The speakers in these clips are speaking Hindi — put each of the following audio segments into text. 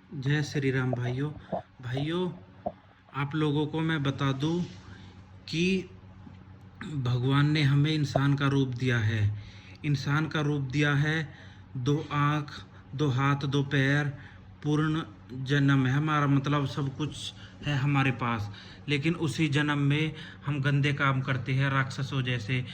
जय श्री राम भाइयों। भाइयों, आप लोगों को मैं बता दूं कि भगवान ने हमें इंसान का रूप दिया है। इंसान का रूप दिया है, दो आँख, दो हाथ, दो पैर, पूर्ण जन्म है हमारा, मतलब सब कुछ है हमारे पास। लेकिन उसी जन्म में हम गंदे काम करते हैं, राक्षसों जैसे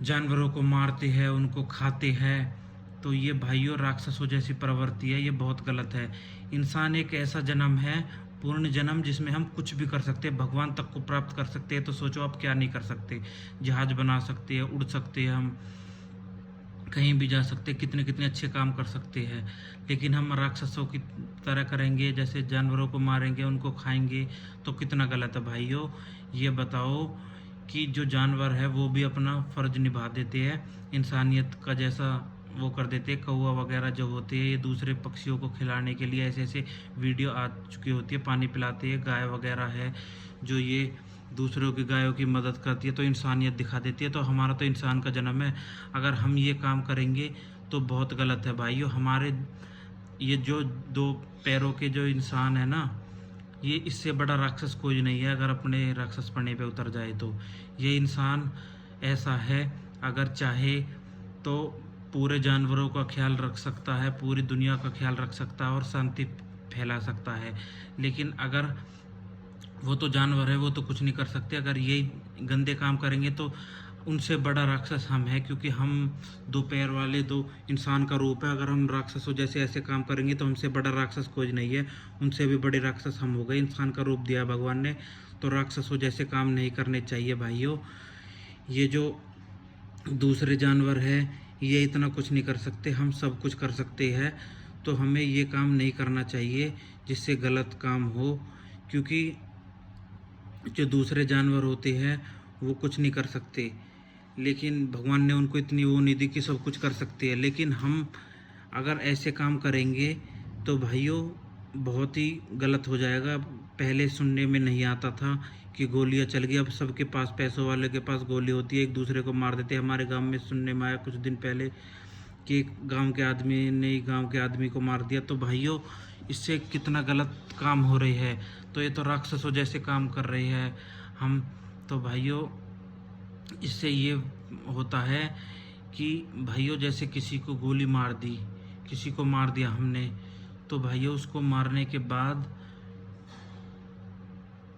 जानवरों को मारते हैं, उनको खाते हैं। तो ये भाइयों राक्षसों जैसी प्रवृत्ति है, ये बहुत गलत है। इंसान एक ऐसा जन्म है, पूर्ण जन्म, जिसमें हम कुछ भी कर सकते हैं, भगवान तक को प्राप्त कर सकते हैं। तो सोचो आप क्या नहीं कर सकते। जहाज बना सकते हैं, उड़ सकते हैं, हम कहीं भी जा सकते हैं, कितने कितने अच्छे काम कर सकते हैं। लेकिन हम राक्षसों की तरह करेंगे, जैसे जानवरों को मारेंगे, उनको खाएंगे, तो कितना गलत है भाइयों। ये बताओ कि जो जानवर है वो भी अपना फर्ज निभा देते हैं, इंसानियत का जैसा वो कर देते हैं। कौवा वगैरह जो होते हैं, ये दूसरे पक्षियों को खिलाने के लिए ऐसे ऐसे वीडियो आ चुकी होती है, पानी पिलाते हैं। गाय वगैरह है जो ये दूसरों की गायों की मदद करती है, तो इंसानियत दिखा देती है। तो हमारा तो इंसान का जन्म है, अगर हम ये काम करेंगे तो बहुत गलत है भाइयों। हमारे ये जो दो पैरों के जो इंसान है ना, ये इससे बड़ा राक्षस कोई नहीं है। अगर अपने राक्षस पने पे उतर जाए तो ये इंसान ऐसा है, अगर चाहे तो पूरे जानवरों का ख्याल रख सकता है, पूरी दुनिया का ख्याल रख सकता है और शांति फैला सकता है। लेकिन अगर वो तो जानवर है, वो तो कुछ नहीं कर सकते। अगर यही गंदे काम करेंगे तो उनसे बड़ा राक्षस हम हैं, क्योंकि हम दो पैर वाले, दो इंसान का रूप है। अगर हम राक्षसों जैसे ऐसे काम करेंगे तो हमसे बड़ा राक्षस कोई नहीं है, उनसे भी बड़े राक्षस हम हो गए। इंसान का रूप दिया भगवान ने, तो राक्षसों जैसे काम नहीं करने चाहिए भाइयों। ये जो दूसरे जानवर है, ये इतना कुछ नहीं कर सकते, हम सब कुछ कर सकते हैं। तो हमें ये काम नहीं करना चाहिए जिससे गलत काम हो, क्योंकि जो दूसरे जानवर होते हैं वो कुछ नहीं कर सकते, लेकिन भगवान ने उनको इतनी वो निधि की सब कुछ कर सकते हैं। लेकिन हम अगर ऐसे काम करेंगे तो भाइयों बहुत ही गलत हो जाएगा। पहले सुनने में नहीं आता था कि गोलियां चल गई, अब सबके पास, पैसों वाले के पास गोली होती है, एक दूसरे को मार देते हैं। हमारे गांव में सुनने में आया कुछ दिन पहले कि एक गांव के आदमी ने ही गांव के आदमी को मार दिया। तो भाइयों इससे कितना गलत काम हो रही है। तो ये तो राक्षसों जैसे काम कर रही है हम। तो भाइयों इससे ये होता है कि भाइयों जैसे किसी को गोली मार दी, किसी को मार दिया हमने, तो भाइयों उसको मारने के बाद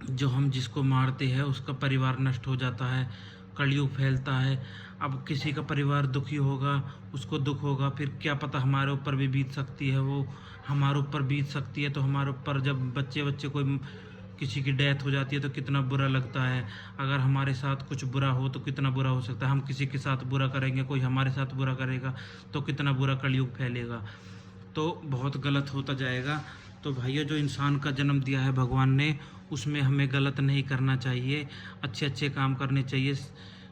जो हम जिसको मारते हैं उसका परिवार नष्ट हो जाता है, कलयुग फैलता है। अब किसी का परिवार दुखी होगा, उसको दुख होगा, फिर क्या पता हमारे ऊपर भी बीत सकती है, वो हमारे ऊपर बीत सकती है। तो हमारे ऊपर जब बच्चे बच्चे कोई किसी की डेथ हो जाती है तो कितना बुरा लगता है। अगर हमारे साथ कुछ बुरा हो तो कितना बुरा हो सकता है। हम किसी के साथ बुरा करेंगे, कोई हमारे साथ बुरा करेगा, तो कितना बुरा कलयुग फैलेगा, तो बहुत गलत होता जाएगा। तो भाइयों जो इंसान का जन्म दिया है भगवान ने, उसमें हमें गलत नहीं करना चाहिए, अच्छे अच्छे काम करने चाहिए,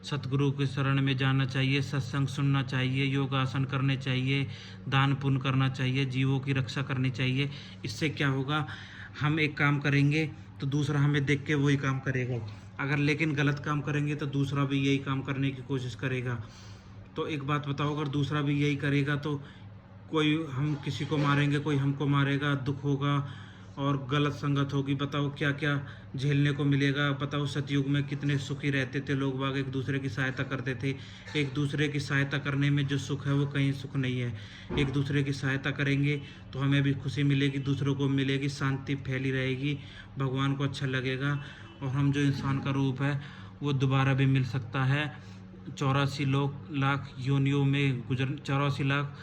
सतगुरु के शरण में जाना चाहिए, सत्संग सुनना चाहिए, योगासन करने चाहिए, दान पुण्य करना चाहिए, जीवों की रक्षा करनी चाहिए। इससे क्या होगा, हम एक काम करेंगे तो दूसरा हमें देख के वही काम करेगा। अगर लेकिन गलत काम करेंगे तो दूसरा भी यही काम करने की कोशिश करेगा। तो एक बात बताओ, अगर दूसरा भी यही करेगा तो कोई, हम किसी को मारेंगे, कोई हमको मारेगा, दुख होगा और गलत संगत होगी। बताओ क्या क्या झेलने को मिलेगा। बताओ सतयुग में कितने सुखी रहते थे लोग बाग, एक दूसरे की सहायता करते थे। एक दूसरे की सहायता करने में जो सुख है वो कहीं सुख नहीं है। एक दूसरे की सहायता करेंगे तो हमें भी खुशी मिलेगी, दूसरों को मिलेगी, शांति फैली रहेगी, भगवान को अच्छा लगेगा। और हम जो इंसान का रूप है वो दोबारा भी मिल सकता है। 84 लाख योनियों में गुजर 84 लाख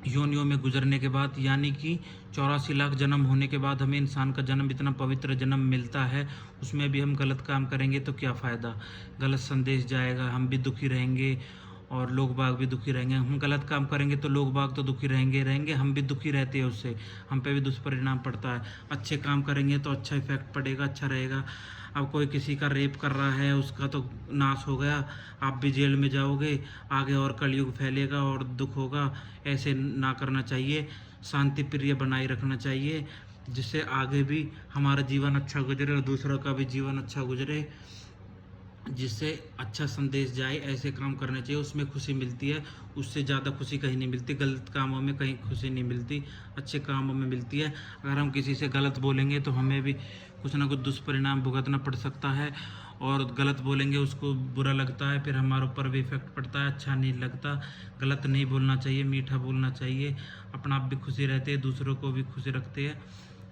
योनियों में गुजरने के बाद, यानी कि 84 लाख जन्म होने के बाद हमें इंसान का जन्म, इतना पवित्र जन्म मिलता है। उसमें भी हम गलत काम करेंगे तो क्या फ़ायदा, गलत संदेश जाएगा, हम भी दुखी रहेंगे और लोग बाग भी दुखी रहेंगे। हम गलत काम करेंगे तो लोग बाग तो दुखी रहेंगे, हम भी दुखी रहते हैं, उससे हम पे भी दुष्परिणाम पड़ता है। अच्छे काम करेंगे तो अच्छा इफेक्ट पड़ेगा, अच्छा रहेगा। अब कोई किसी का रेप कर रहा है, उसका तो नाश हो गया, आप भी जेल में जाओगे, आगे और कलयुग फैलेगा और दुख होगा। ऐसे ना करना चाहिए, शांति प्रिय बनाए रखना चाहिए, जिससे आगे भी हमारा जीवन अच्छा गुजरे और दूसरों का भी जीवन अच्छा गुजरे। जिससे अच्छा संदेश जाए, ऐसे काम करने चाहिए, उसमें खुशी मिलती है। उससे ज़्यादा खुशी कहीं नहीं मिलती, गलत कामों में कहीं खुशी नहीं मिलती, अच्छे कामों में मिलती है। अगर हम किसी से गलत बोलेंगे तो हमें भी कुछ ना कुछ दुष्परिणाम भुगतना पड़ सकता है, और गलत बोलेंगे उसको बुरा लगता है, फिर हमारे ऊपर भी इफेक्ट पड़ता है, अच्छा नहीं लगता। गलत नहीं बोलना चाहिए, मीठा बोलना चाहिए, अपना आप भी खुशी रहते हैं, दूसरों को भी खुशी रखते हैं।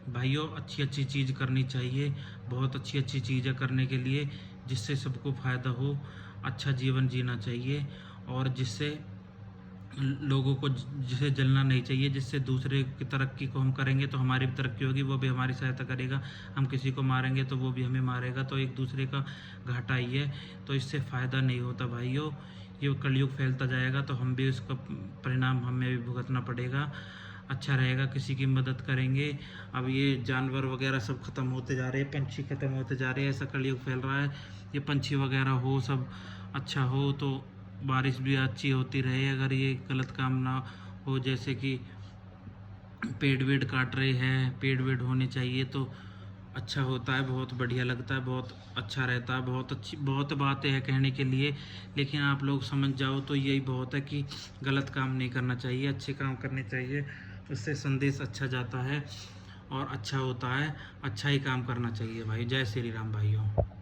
भाइयों, अच्छी अच्छी चीज़ करनी चाहिए, बहुत अच्छी अच्छी चीज़ें करने के लिए, जिससे सबको फ़ायदा हो। अच्छा जीवन जीना चाहिए, और जिससे लोगों को जिसे जलना नहीं चाहिए, जिससे दूसरे की तरक्की को हम करेंगे तो हमारी भी तरक्की होगी, वो भी हमारी सहायता करेगा। हम किसी को मारेंगे तो वो भी हमें मारेगा, तो एक दूसरे का घाटा ही है, तो इससे फ़ायदा नहीं होता भाइयों। ये कलयुग फैलता जाएगा तो हम भी उसका परिणाम हमें भी भुगतना पड़ेगा। अच्छा रहेगा, किसी की मदद करेंगे। अब ये जानवर वगैरह सब खत्म होते जा रहे हैं, पंछी खत्म होते जा रहे हैं, ऐसा कलयुग फैल रहा है। ये पंछी वगैरह हो, सब अच्छा हो तो बारिश भी अच्छी होती रहे। अगर ये गलत काम ना हो, जैसे कि पेड़ वेड़ काट रहे हैं, पेड़ वेड़ होने चाहिए तो अच्छा होता है, बहुत बढ़िया लगता है, बहुत अच्छा रहता है। बहुत अच्छी बहुत बातें हैं कहने के लिए, लेकिन आप लोग समझ जाओ तो यही बहुत है कि गलत काम नहीं करना चाहिए, अच्छे काम करने चाहिए। उससे संदेश अच्छा जाता है और अच्छा होता है। अच्छा ही काम करना चाहिए भाई। जय श्री राम भाइयों।